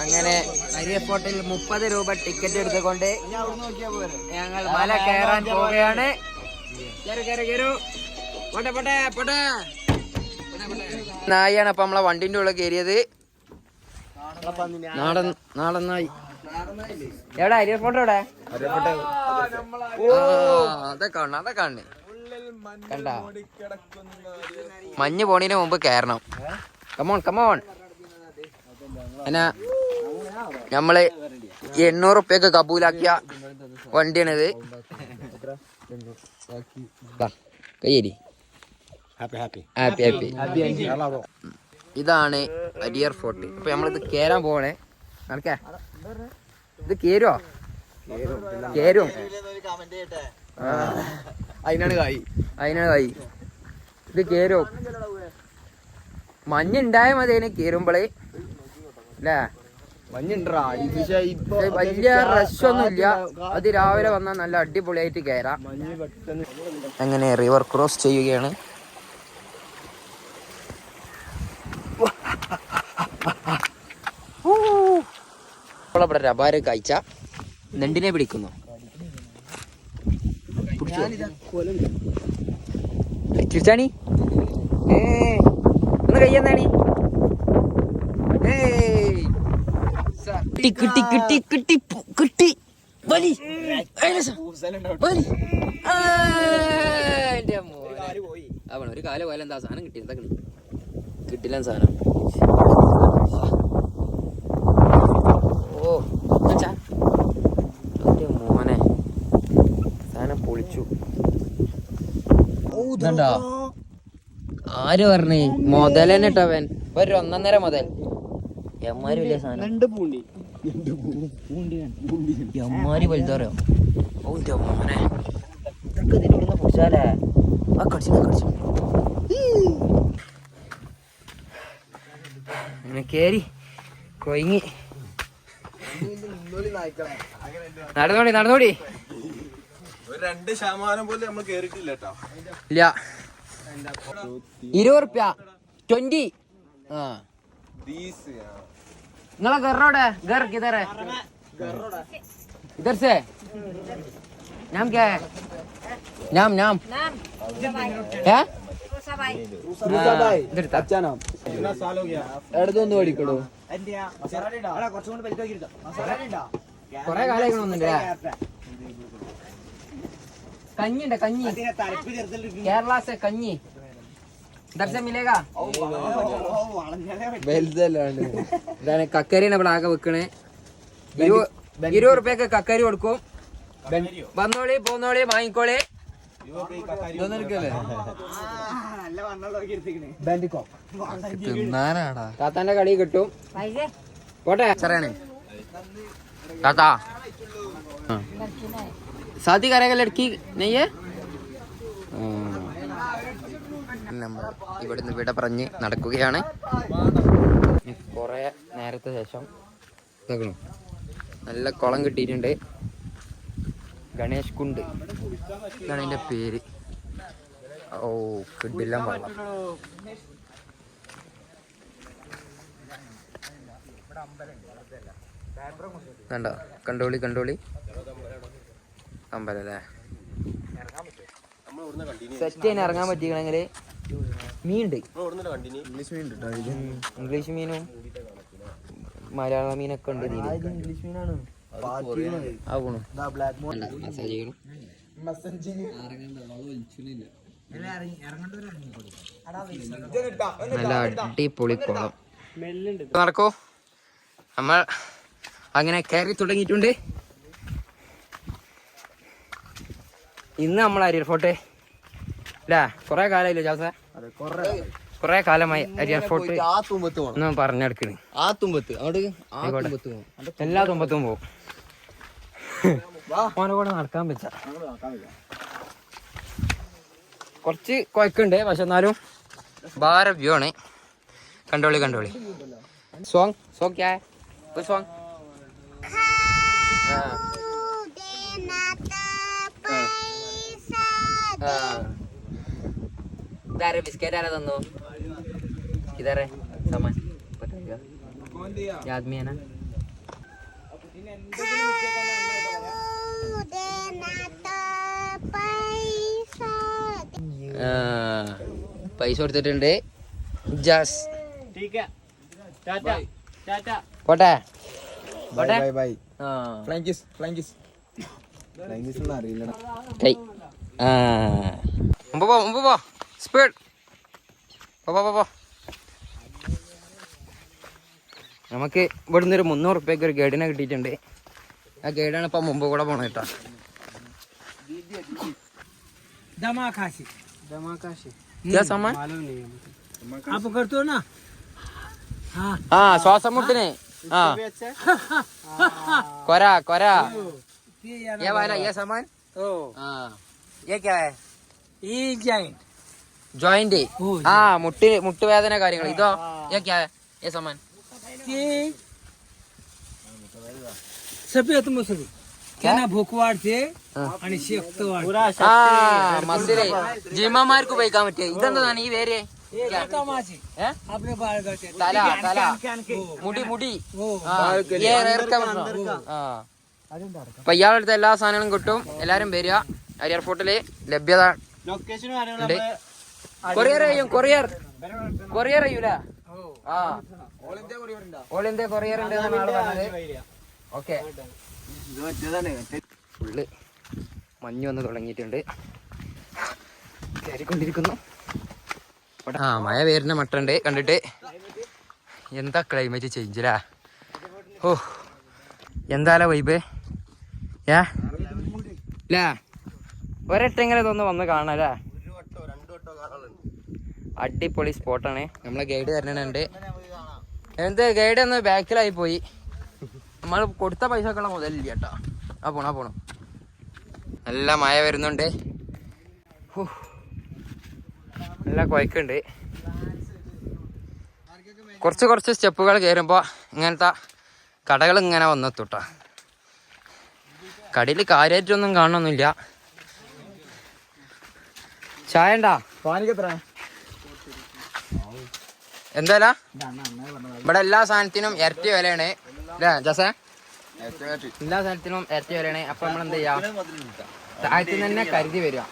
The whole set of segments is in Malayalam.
അങ്ങനെ അരിയർ ഫോർട്ടിൽ 30 രൂപ ടിക്കറ്റ് എടുത്തുകൊണ്ട് ഞങ്ങൾ മല കയറാൻ പോവുകയാണ്. നായാണ് അപ്പൊ നമ്മളെ വണ്ടിന്റെ ഉള്ളിൽ കയറിയത്. നാടൻ നായി. എവിടെ അരിയർ ഫോർട്ട് എവിടെ? അതൊക്കെ കണ്ട മഞ്ഞ് പോണതിന് മുമ്പ് കയറണം. കമോൺ എന്നാ നമ്മള് 800 റുപ്യക്ക് കബൂലാക്കിയ വണ്ടിയാണിത്. കയ്യേരി ഹാപ്പി. ഇതാണ് അരിയർ ഫോർട്ട്. അപ്പൊ നമ്മളിത് കേറാൻ പോവണേ. നടക്കേ ഇത് കേറുവോ? കേറും. അതിനാണ് കായി. ഇത് കേറും. മഞ്ഞുണ്ടായ മതി അതിന് കേറുമ്പോളേ അല്ലേ? വലിയ റഷ് ഒന്നുമില്ല. അത് രാവിലെ വന്നാൽ നല്ല അടിപൊളിയായിട്ട് കയറാം. അങ്ങനെ റിവർ ക്രോസ് ചെയ്യുകയാണ്. ഇവിടെ റബാര് കാഴ്ച നെണ്ടിനെ പിടിക്കുന്നു. ചിരിച്ചാണി ഒന്ന് കയ്യെന്നാണി. കിട്ടി വലി അവൻ ഒരു കാല് പോലെ എന്താ സാധനം കിട്ടി. എന്താ കിട്ടില്ല സാധനം. ഓ മോനെ സാധനം പൊളിച്ചു. ആര് പറഞ്ഞേ? മുതലന്നെ ഇട്ടവൻ ഒരു 1.5 മുതൽ. എമ്മാര് വലിയ സാധനം. എമ്മാര് വലുതറിയോ? ഓന്റെ മോനെ ഇതൊക്കെ ഇതിനോടുന്ന പൊടിച്ചാലേ കടിച്ചു അങ്ങനെ കേറി കൊയങ്ങി. നടന്നോടി 2% പോലും നമ്മൾ കേറിയിട്ടില്ല കേട്ടോ. ഇല്ല. 20 റുപ്യ 20. നിങ്ങളെ ഗറോടെ घर किधर है? इधर से नाम क्या है? नाम क्या? अच्छा नाम. कितना साल हो गया? എടുത്തൊന്ന് പഠിക്കടോ. കൊറേ കാലം കഞ്ഞിണ്ട് കഞ്ഞി. കേരള സെ കഞ്ഞി ദർശനം മിലേഗാ. ഇതാണ് കക്കരിയാണ് ഇവിടെ ആകെ വെക്കണേ. 20 റുപ്യക്ക് കക്കരി കൊടുക്കും. വന്നോളി പോന്നോളി വാങ്ങിക്കോളി. താത്താന്റെ കളി കിട്ടും. പോട്ടെ ചെറിയാണ് താത്താ. शादी करेगा लड़की नहीं है? നമ്മൾ ഇവിടുന്ന് വിട പറഞ്ഞ് നടക്കുകയാണ്. കുറെ നേരത്തെ ശേഷം നല്ല കുളം കിട്ടിയിട്ടുണ്ട്. ഗണേഷ് കുണ്ട് ഇതാണ് അതിന്റെ പേര്. ഓ കിടിലം വെള്ളം. കണ്ടോ? കണ്ടോളി അമ്പലല്ലേ. സെറ്റ് ചെയ്യാൻ ഇറങ്ങാൻ പറ്റിക്കണെങ്കില് മീനുണ്ട്. ഇംഗ്ലീഷ് മീനും മലയാള മീനൊക്കെ ഉണ്ട്. ഇംഗ്ലീഷ് മീനാണ്. നല്ല അടിപൊളി കുളം. നടക്കോ? നമ്മൾ അങ്ങനെ കയറി തുടങ്ങിയിട്ടുണ്ട്. ഇന്ന് നമ്മൾ അരിയർ ഫോർട്ട് അല്ലേ? കൊറേ കാലമായില്ലേ ജാസ? കൊറേ കാലമായി അരിയർ ഫോർട്ട് ഒന്ന് പറഞ്ഞെടുക്കണ്. എല്ലാ തുമ്പത്തും പോവും. ഓനെ കൂടെ നടക്കാൻ വെച്ച കുറച്ച് കൊഴക്കുണ്ട്. പക്ഷെ എന്നാലും ഭാര വ്യൂ ആണ്. കണ്ടോളി. സോങ് ക്യാ ഹൈ? സോങ് ഇതാരെ ബിസ്ക്കറ്റ് ആരാ തന്നു? ഇതാരെ സമാൻ യാദ്മിയന പൈസ കൊടുത്തിട്ടുണ്ട് ജാസ് പോട്ടെ പോട്ടെ മുമ്പ് പോ സ്പീഡ് പോ നമുക്ക് ഇവിടുന്ന് ഒരു 300 റുപ്യക്ക് ഒരു ഗൈഡിനെ കിട്ടിയിട്ടുണ്ട്. ആ ഗൈഡാണ് ഇപ്പൊ മുമ്പ് കൂടെ പോണ കേട്ടോ. ശ്വാസം മുട്ടിന് കൊര ये वाला ये सामान ये क्या है जॉइंट മുട്ടുവേദന കാര്യങ്ങൾ ഇതോ ये क्या है ये सामान सफेद मसुरी भोकवाड आणि शेकतवाड മസില് ജിമ്മമാർക്ക് ഉപയോഗിക്കാൻ പറ്റിയ ഇതെന്താണ് ഈ വേര് തല മുടി അപ്പൊ ഇയാളെടുത്ത എല്ലാ സാധനങ്ങളും കിട്ടും. എല്ലാരും വരിക. അരിയർ ഫോർട്ടില് ലഭ്യത ഉണ്ട്. കൊറിയർ ചെയ്യൂല. ഓൾ ഇന്ത്യ കൊറിയർ ഉണ്ട് എന്നാണ് ആള് പറഞ്ഞത്. ഓക്കെ ഫുള്ള് മഞ്ഞ് വന്ന് തുടങ്ങിയിട്ടുണ്ട്. കയറിക്കൊണ്ടിരിക്കുന്നു. മഴ വരുന്ന മട്ടുണ്ട് കണ്ടിട്ട്. എന്താ ക്ലൈമറ്റ് ചേഞ്ചിലാ. ഓ എന്തായാലും വൈബേ ഒരെട്ടെങ്കിലും ഇതൊന്ന് വന്ന് കാണാല്ലേ. അടിപൊളി സ്പോട്ടാണ്. നമ്മളെ ഗൈഡ് തരണുണ്ട്. എന്ത് ഗൈഡ് ഒന്ന് ബാക്കിലായി പോയി. നമ്മൾ കൊടുത്ത പൈസക്കുള്ള മുതലില്ല കേട്ടോ. പോണം നല്ല മഴ വരുന്നുണ്ട്. നല്ല കുഴക്കുണ്ട്. കുറച്ച് സ്റ്റെപ്പുകൾ കയറുമ്പോൾ ഇങ്ങനത്തെ കടകൾ ഇങ്ങനെ വന്നെത്തുട്ടോ. കടയിൽ കാര്യമായിട്ടൊന്നും കാണണമെന്നില്ല. ചായ ഉണ്ടാ എന്തായാലും ഇവിടെ എല്ലാ സാധനത്തിനും ഇരട്ടി വിലയാണ് അല്ലേ ജസേ? എല്ലാ സാധനത്തിനും ഇരട്ടി വിലയാണ്. അപ്പൊ നമ്മൾ എന്ത് ചെയ്യാ, താഴത്തിൽ തന്നെ കരുതി വരിക.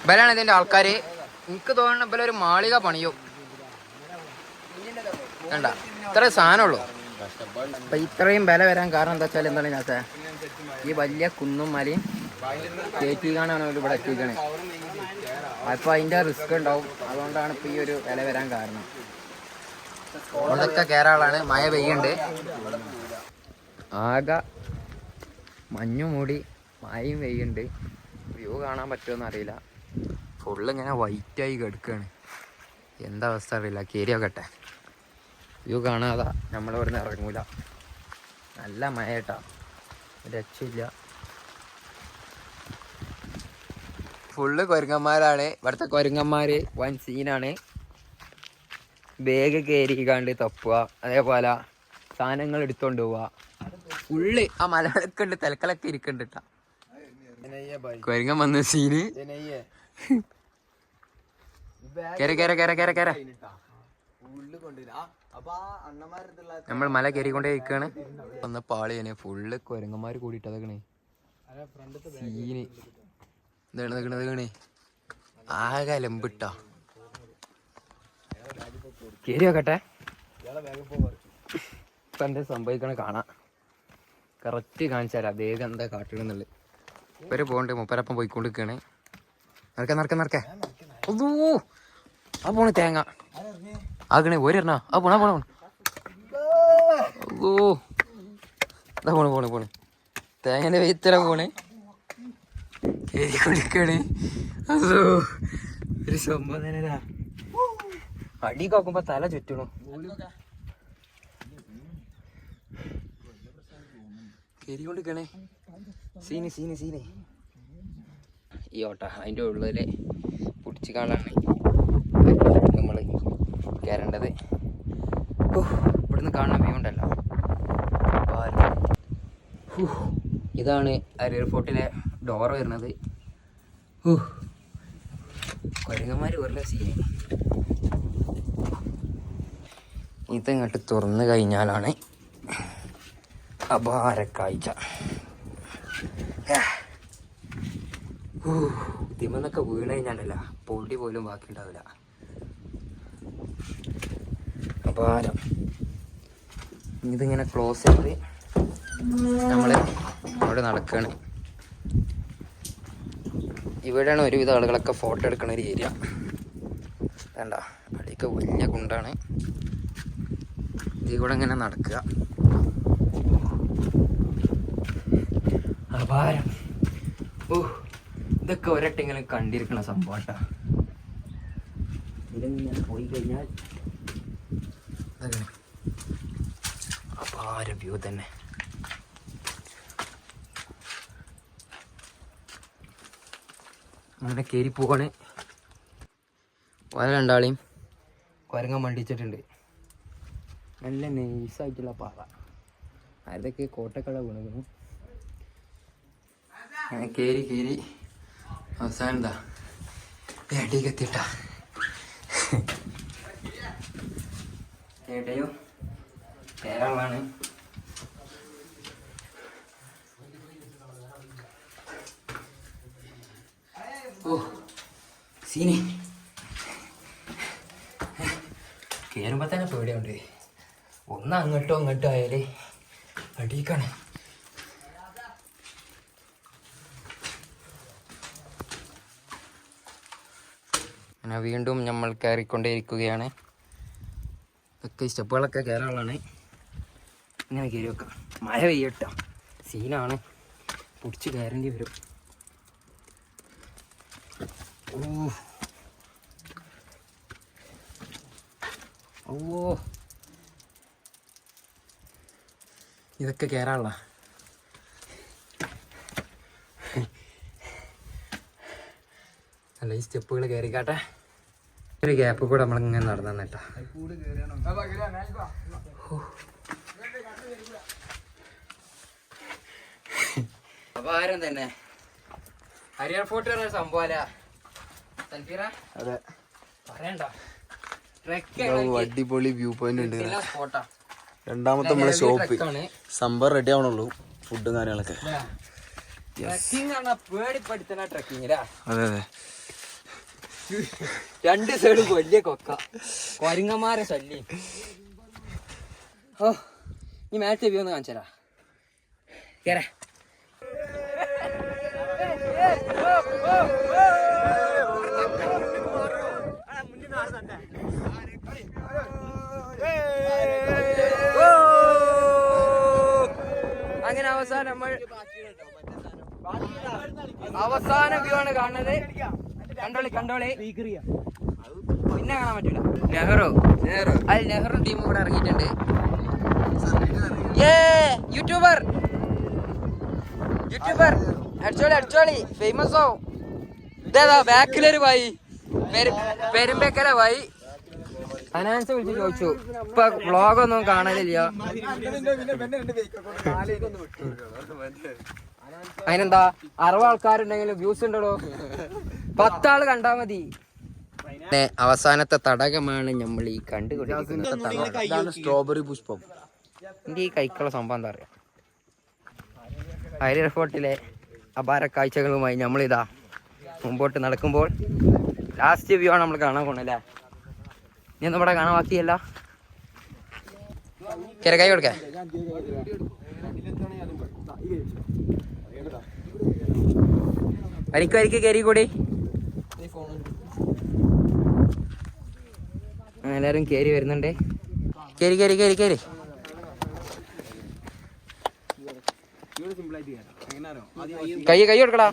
ബലാണ് ഇതിന്റെ ആൾക്കാര്. എനിക്ക് തോന്നുന്നു ഇവരെ ഒരു മാളിക പണിയോ വേണ്ട. ഇത്ര സാധനമുള്ളൂ. അപ്പൊ ഇത്രയും വില വരാൻ കാരണം എന്താ വെച്ചാൽ എന്താണ് ഞാൻ ഈ വലിയ കുന്നും മലയും കയറ്റിക്കാനാണ് ഇവിടെ എത്തിക്കണേ. അപ്പൊ അതിന്റെ റിസ്ക് ഉണ്ടാവും. അതുകൊണ്ടാണ് ഇപ്പൊ ഈ ഒരു വില വരാൻ കാരണം. ഇതൊക്കെ കേരളാണ്. മഴ പെയ്യുണ്ട്. ആകെ മഞ്ഞു മൂടി മഴയും പെയ്യുണ്ട്. വ്യൂ കാണാൻ പറ്റുമെന്ന് അറിയില്ല. ഫുള്ള് ഇങ്ങനെ വൈറ്റായി കിടക്കുകയാണ്. എന്താ അവസ്ഥ അറിയില്ല. കയറിയൊക്കട്ടെ. വ്യൂ കാണാതെ നമ്മളിവിടുന്ന് ഇറങ്ങൂല. നല്ല മഴ കേട്ടാ, രക്ഷയില്ല. ഫുള്ള് കുരങ്ങന്മാരാണ്. ഇവിടുത്തെ കുരങ്ങന്മാര് വൻ സീനാണ്. ബാഗ് കയറിക്കാണ്ട് തപ്പുക, അതേപോലെ സാധനങ്ങൾ എടുത്തോണ്ട് പോവുക. ഫുള്ള് ആ മലകളൊക്കെ ഉണ്ട്, തലക്കലൊക്കെ ഇരിക്കണ്ടിട്ടാ. കുരങ്ങൻ വന്ന സീന്. കേര നമ്മൾ മല കയറിക്കൊണ്ടേ ഇരിക്കാണ്. വന്ന പാളിയനെ ഫുള്ള് കുരങ്ങന്മാര് കൂടിയിട്ടതൊക്കെ സീന്. ഇതാണ് ആകെ അലമ്പിട്ടാ. കേറി നോക്കട്ടെ ഇപ്പൊ എന്താ സംഭവിക്കണ കാണാം. കറക്റ്റ് കാണിച്ചാലാ വേഗം എന്താ കാട്ടിടുന്നുള്ളത്. ഇവര് പോകണ്ട്. മുപ്പരപ്പം പോയിക്കൊണ്ടിരിക്കുകയാണ്. നടക്ക അതോ ആ പോണ് തേങ്ങ ആകണേ ഓരെണ്ണ. പോണ ഓ ഇതാ പോണ് തേങ്ങന്റെ വെയ്ത്തല പോണേ. കേറിക്കൊണ്ടിരിക്കാണ്. അതോ ഒരു സംഭവം തന്നെ. അടി നോക്കുമ്പോ തല ചുറ്റണു. കേറിക്കൊണ്ടിരിക്കണേ. സീന് ഈ ഓട്ട അതിൻ്റെ ഉള്ളില് പിടിച്ച് കാണാണ് നമ്മള് കയറേണ്ടത്. ഇവിടുന്ന് കാണാൻ വ്യൂ ഉണ്ടല്ലോ. ഇതാണ് അരിയർ ഫോർട്ടിലെ ഡോറ് വരുന്നത്. കുരങ്ങന്മാര് വെറുതെ സീന്. ഇതിങ്ങോട്ട് തുറന്നു കഴിഞ്ഞാലാണ് അപാരക്കാഴ്ച. ഇതിമെന്നൊക്കെ വീണ് കഴിഞ്ഞാലല്ല പൊടി പോലും ബാക്കി ഉണ്ടാവില്ല. അപാരം. ഇതിങ്ങനെ ക്ലോസ് ചെയ്ത് നമ്മൾ അവിടെ നടക്കുകയാണ്. ഇവിടെയാണ് ഒരുവിധ ആളുകളൊക്കെ ഫോട്ടോ എടുക്കുന്ന ഒരു ഏരിയ. വേണ്ട, അവിടെയൊക്കെ വലിയ കുണ്ടാണ്. ഇതിൽ കൂടെ ഇങ്ങനെ നടക്കുക. അപാരം. ഇതൊക്കെ ഒരട്ടെങ്കിലും കണ്ടിരിക്കണ സംഭവം കേട്ടോ. ഇതിങ്ങനെ പോയി കഴിഞ്ഞാൽ അപാര വ്യൂ തന്നെ. അങ്ങനെ കയറി പോവാണ്. ഓരോ രണ്ടാളെയും കുരങ്ങൻ മണ്ടിച്ചിട്ടുണ്ട്. നല്ല നൈസായിട്ടുള്ള പാറ. അതൊക്കെ കോട്ടക്കട വീണു. അങ്ങനെ കയറി അവസാനം എന്താ അടിയൊക്കെ എത്തിയിട്ടാ. ഏട്ടയോ കേരളമാണ്. ഓ സീനി കയറുമ്പോ തന്നെ പേടിയുണ്ട്. ഒന്ന് അങ്ങോട്ടോ അങ്ങോട്ടോ ആയാലേ അടിയിക്കാണ്. അങ്ങനെ വീണ്ടും നമ്മൾ കയറിക്കൊണ്ടേയിരിക്കുകയാണ്. ഇതൊക്കെ സ്റ്റെപ്പുകളൊക്കെ കയറാനുള്ളതാണ്. ഇങ്ങനെ കയറി വെക്കാം. മഴ പെയ്യട്ടോ, സീനാണ്. പിടിച്ച് കയറേണ്ടി വരും. ഓ ഇതൊക്കെ കയറാനുള്ള അല്ല, ഈ സ്റ്റെപ്പുകൾ കയറിക്കാട്ടെ. ഒരു ഗ്യാപ്പ് കൂടെ നമ്മളിങ്ങനെ നടന്നു തന്നേട്ടാ. അപ്പൊ ആരും തന്നെ ഹരിയാർ ഫോർട്ട് പറഞ്ഞ സംഭവല്ല. അതെ, പറയണ്ട. അടിപൊളി വ്യൂ പോയിന്റ് ഉണ്ട്. സ്പോട്ടാ. രണ്ടാമത്തെ നമ്മളെ ഷോപ്പ് സംഭവം റെഡി ആവണുള്ളൂ. ഫുഡും കാര്യങ്ങളൊക്കെ. പേടിപ്പെടുത്തണ ട്രക്കിങ്ങിലാ. അതെ അതെ, രണ്ട് സൈഡും വലിയ കൊക്ക, കൊരങ്ങന്മാരെ ശല്യം. ഓ ഈ മാച്ച് വ്യൂ ഒന്ന് കാണിച്ചരാ. കേറ അങ്ങനെ അവസാന വ്യൂ ആണ് കാണുന്നത്. കണ്ടോളി. പിന്നെ കാണാൻ പറ്റൂല. നെഹ്റു ടീം ഇവിടെ ഇറങ്ങിയിട്ടുണ്ട്. യൂട്യൂബർ അടിച്ചോളി ഫേമസ് ആവും. ഇതേതാ ബാക്കിലൊരു ഭായി, പെരുമ്പേക്കര ഭായി. ഫൈനാൻസ് വിളിച്ച് ചോദിച്ചു. ഇപ്പൊ വ്ളോഗൊന്നും കാണലില്ല. അതിനെന്താ, 60 ആൾക്കാരുണ്ടെങ്കിലും വ്യൂസ് ഉണ്ടോ? 10 ആള് കണ്ടാ മതി. അവസാനത്തെ തടാകമാണ് നമ്മൾ ഈ കണ്ടുകൊണ്ടിരിക്കുന്നത്. സ്ട്രോബെറി പുഷ്പം. എന്റെ ഈ കൈക്കുള്ള സംഭവം എന്താ പറയാ. ഹരിയർ ഫോർട്ടിലെ അപാര കാഴ്ചകളുമായി നമ്മളിതാ മുമ്പോട്ട് നടക്കുമ്പോൾ ലാസ്റ്റ് വ്യൂ ആണ് നമ്മൾ കാണാൻ പോണല്ലേ. നീ ഒന്നും ഇവിടെ കാണാൻ ബാക്കിയല്ല. കൈ കൊടുക്ക. വരിക്ക് കയറി കൂടി. എല്ലാരും കേറി വരുന്നുണ്ട്. കേറി കൈ കൊടുക്കടാ.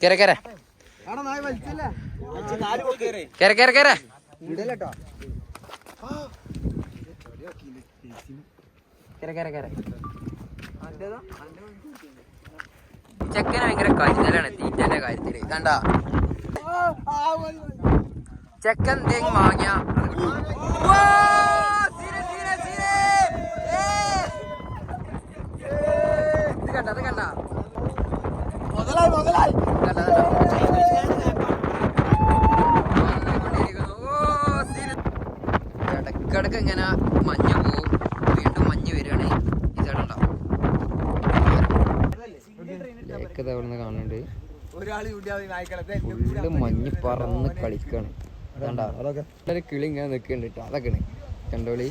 കേര ചെക്കന് ഭയങ്കര കരുതലാണ് തീറ്റന്റെ കാര്യത്തില്. കണ്ട ചെക്കൻ തേങ്ങ വാങ്ങിയ അത് കണ്ട ഇത് അവിടെ കാണുന്നുണ്ട്. ഫുള്ള് മഞ്ഞ് പറന്ന് കളിക്കാണ്. അതാണ്ടാ ഒരു കിളി ഇങ്ങനെ നിൽക്കുന്നുണ്ട് കേട്ടോ. അതൊക്കെയാണ് കണ്ടോളി.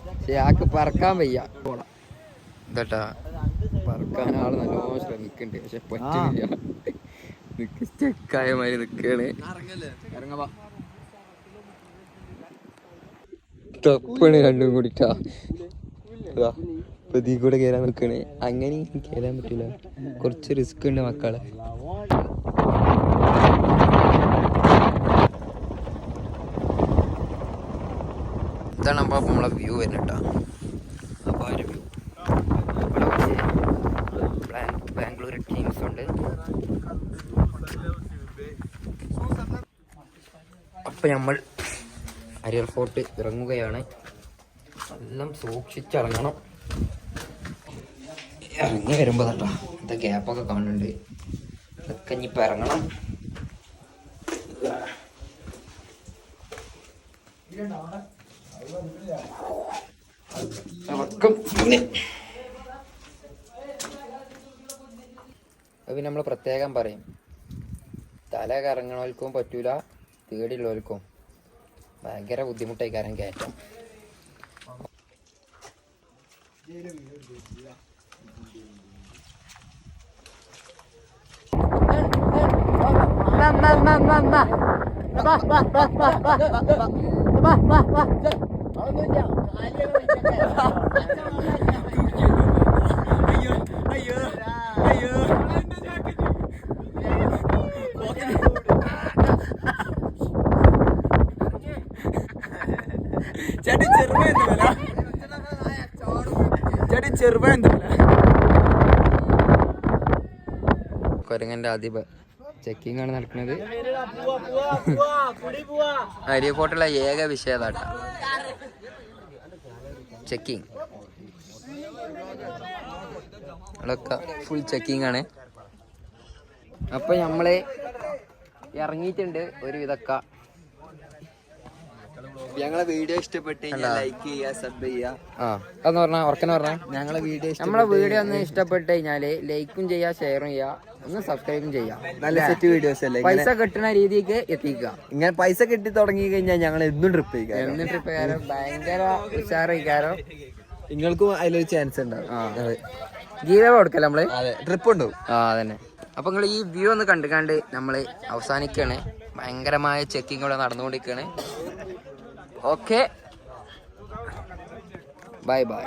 പക്ഷെ ആക്ക് പറക്കാൻ വയ്യ. ഇതാട്ടാ പറക്കാൻ ആള് നല്ലോണം ശ്രമിക്കുന്നുണ്ട്. പക്ഷെ പറ്റില്ല. സ്റ്റക്കായ മാതിരി നിൽക്കാണ്. തപ്പാണ് രണ്ടും കൂടിട്ടാ. പ്രതി കൂടെ കയറാൻ നിൽക്കണേ. അങ്ങനെ കയറാൻ പറ്റില്ല. കുറച്ച് റിസ്ക് ഉണ്ട് മക്കളെ. ഇതാണ് അപ്പോൾ നമ്മളെ വ്യൂ വരുന്നുട്ടോ. അപ്പോൾ ഒരു വ്യൂ ഇവിടെ കുറച്ച് ബാംഗ്ലൂർ ടീംസ് ഉണ്ട്. അപ്പം നമ്മൾ അരിയർ ഫോർട്ട് ഇറങ്ങുകയാണ്. എല്ലാം സൂക്ഷിച്ചിറങ്ങണം. ഇറങ്ങി വരുമ്പോൾ കേട്ടോ ഇതാ ഗ്യാപ്പൊക്കെ കാണുന്നുണ്ട്. ഇതൊക്കെ ഇനിയിപ്പോൾ ഇറങ്ങണം. പിന്നെ നമ്മൾ പ്രത്യേകം പറയും, തല കറങ്ങണവർക്കും പറ്റൂല, പേടിയുള്ളവർക്കും ഭയങ്കര ബുദ്ധിമുട്ടായി കാരണം കയറ്റം. കൊരങ്ങന്റെ ആദ്യ ചെക്കിംഗ് ആണ് നടക്കുന്നത്. അരിയപ്പോട്ടുള്ള ഏക വിഷയതാട്ട ചെക്കിങ്. അവിടെയൊക്കെ ഫുൾ ചെക്കിംഗ് ആണ്. അപ്പൊ നമ്മള് ഇറങ്ങിയിട്ടുണ്ട് ഒരു വിധക്ക. ഞങ്ങളെ വീഡിയോ ഇഷ്ടപ്പെട്ട് ലൈക്ക് ചെയ്യുക, സബ് ചെയ്യുക. അതെന്ന് പറഞ്ഞാ ഉറക്കനെ പറഞ്ഞാ നമ്മളെ വീഡിയോ ഒന്ന് ഇഷ്ടപ്പെട്ട് കഴിഞ്ഞാല് ലൈക്കും ചെയ്യാ, ഷെയറും ചെയ്യാ, ഒന്ന് സബ്സ്ക്രൈബും ചെയ്യാം. നല്ല സെറ്റ് വീഡിയോസ് അല്ലേ? പൈസ കിട്ടുന്ന രീതിക്ക് എത്തിക്കുക. ഇങ്ങനെ പൈസ കിട്ടി തുടങ്ങി കഴിഞ്ഞാൽ ഞങ്ങൾ എന്നും ട്രിപ്പ് ചെയ്യാറ് ഭയങ്കര ഉഷാറിക്കാരോ. നിങ്ങൾക്കും അതിലൊരു ചാൻസ് ഉണ്ടാവും. ഗീവ കൊടുക്കല്ലേ നമ്മള്? ട്രിപ്പ് ഉണ്ടാവും. അതന്നെ. അപ്പൊ നിങ്ങൾ ഈ വ്യൂ ഒന്ന് കണ്ടുകാണ്ട് നമ്മള് അവസാനിക്കാണ്. ഭയങ്കരമായ ചെക്കിങ് ഇവിടെ നടന്നുകൊണ്ടിരിക്കുകയാണ്. Okay, bye bye.